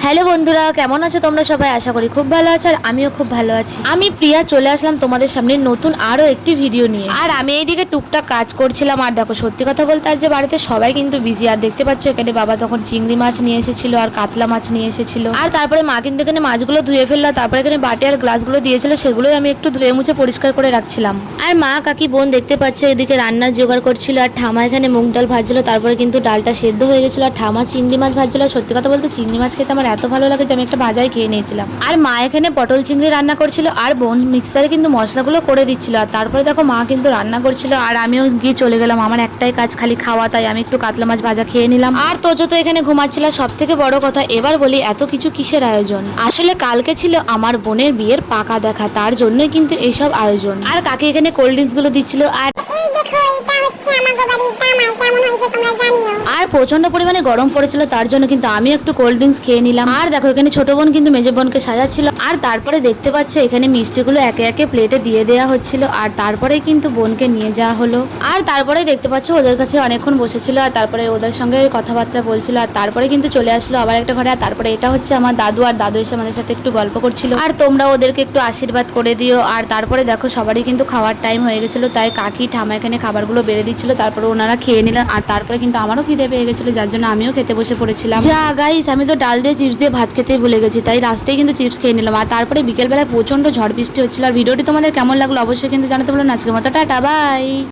Hello বন্ধুরা, কেমন আছো তোমরা সবাই? আশা করি খুব ভালো আছো আর আমিও খুব ভালো আছি। আমি প্রিয়া চলে আসলাম তোমাদের সামনে নতুন আরো একটি ভিডিও নিয়ে। আর আমি এইদিকে টুকটাক কাজ করছিলাম। আর দেখো, সত্যি কথা বলতে আজ যে বাড়িতে সবাই কিন্তু বিজি। আর দেখতে পাচ্ছ এখানে বাবা তখন চিংড়ি মাছ নিয়ে এসেছিল আর কাতলা মাছ নিয়ে এসেছিল। আর তারপরে মা কিন্তু এখানে মাছগুলো ধুয়ে ফেললো। তারপরে এখানে বাটি আর গ্লাসগুলো দিয়েছিল, সেগুলোই আমি একটু ধুয়ে মুছে পরিষ্কার করে রাখছিলাম। আর মা কাকি বোন দেখতে পাচ্ছ এদিকে রান্নার জোগাড় করছিল। আর ঠামা এখানে মুগ ডাল ভাজছিল। তারপরে কিন্তু ডালটা সেদ্ধ হয়ে গেছিল। আর ঠামা চিংড়ি মাছ ভাজছিল। সত্যি কথা বলতে চিংড়ি মাছ খেতে আমার এত ভালো লাগে যে আমি একটা ভাজাই খেয়ে নিয়েছিলাম। আর মা এখানে পটল চিংড়ি রান্না করছিল আর বোন মিক্সারে কিন্তু মশলাগুলো করে দিচ্ছিল। আর তারপরে দেখো মা কিন্তু রান্না করছিল আর আমিও গিয়ে চলে গেলাম। আমার একটাই কাজ খালি খাওয়া, তাই আমি একটু কাতলা মাছ ভাজা খেয়ে নিলাম। আর তোজো তো এখানে ঘুমাচ্ছিল। সব থেকে বড় কথা এবার বলি, এত কিছু কিসের আয়োজন? আসলে কালকে ছিল আমার বোনের বিয়ের পাকা দেখা, তার জন্যই কিন্তু এইসব আয়োজন। আর কাকে এখানে কোল্ড ড্রিঙ্কস গুলো দিচ্ছিল। আর এই দেখো, এটা হচ্ছে আমাগো বাড়ির জামাই। কেমন হয়েছে তোমরা জানিও। আর প্রচন্ড পরিমাণে গরম পড়েছিল, তার জন্য কিন্তু আমি একটু কোল্ড ড্রিঙ্কস খেয়ে নিলাম। আর দেখো এখানে ছোট বোন কিন্তু মেজো বোনকে সাজাচ্ছিল। আর তারপরে দেখতে পাচ্ছ এখানে মিষ্টিগুলো একে একে প্লেটে দিয়ে দেওয়া হচ্ছিল। আর তারপরে কিন্তু বোনকে নিয়ে যাওয়া হলো। আর তারপরে দেখতে পাচ্ছ ওদের কাছে অনেকক্ষণ বসেছিল। আর তারপরে ওদের সঙ্গে কথাবার্তা বলছিল। আর তারপরে কিন্তু চলে আসলো আবার একটা ঘরে। আর তারপরে এটা হচ্ছে আমার দাদু। আর দাদু এসে আমাদের সাথে একটু গল্প করছিল। আর তোমরা ওদেরকে একটু আশীর্বাদ করে দিও। আর তারপরে দেখো সবারই কিন্তু খাওয়ার টাইম হয়ে গেছিল, তাই কাকি ঠামা এখানে খাবারগুলো বেড়ে দিচ্ছিল। তারপরে ওনারা খেয়ে নিলেন। আর তারপরে কিন্তু আমারও খিদে পেয়ে গেছিল, যার জন্য আমিও খেতে বসে পড়েছিলাম। যা গাইস, আমি তো ডাল দিয়ে চিপস দিয়ে ভাত খেতেই ভুলে গেছি, তাই লাস্টেই কিন্তু চিপস খেয়ে নিলাম। আর তারপরে বিকেলবেলায় প্রচন্ড ঝড় বৃষ্টি হচ্ছিল। আর ভিডিওটি তোমাদের কেমন লাগলো অবশ্যই কিন্তু জানাতে বলুন। আজকের মতো টাটা, বাই।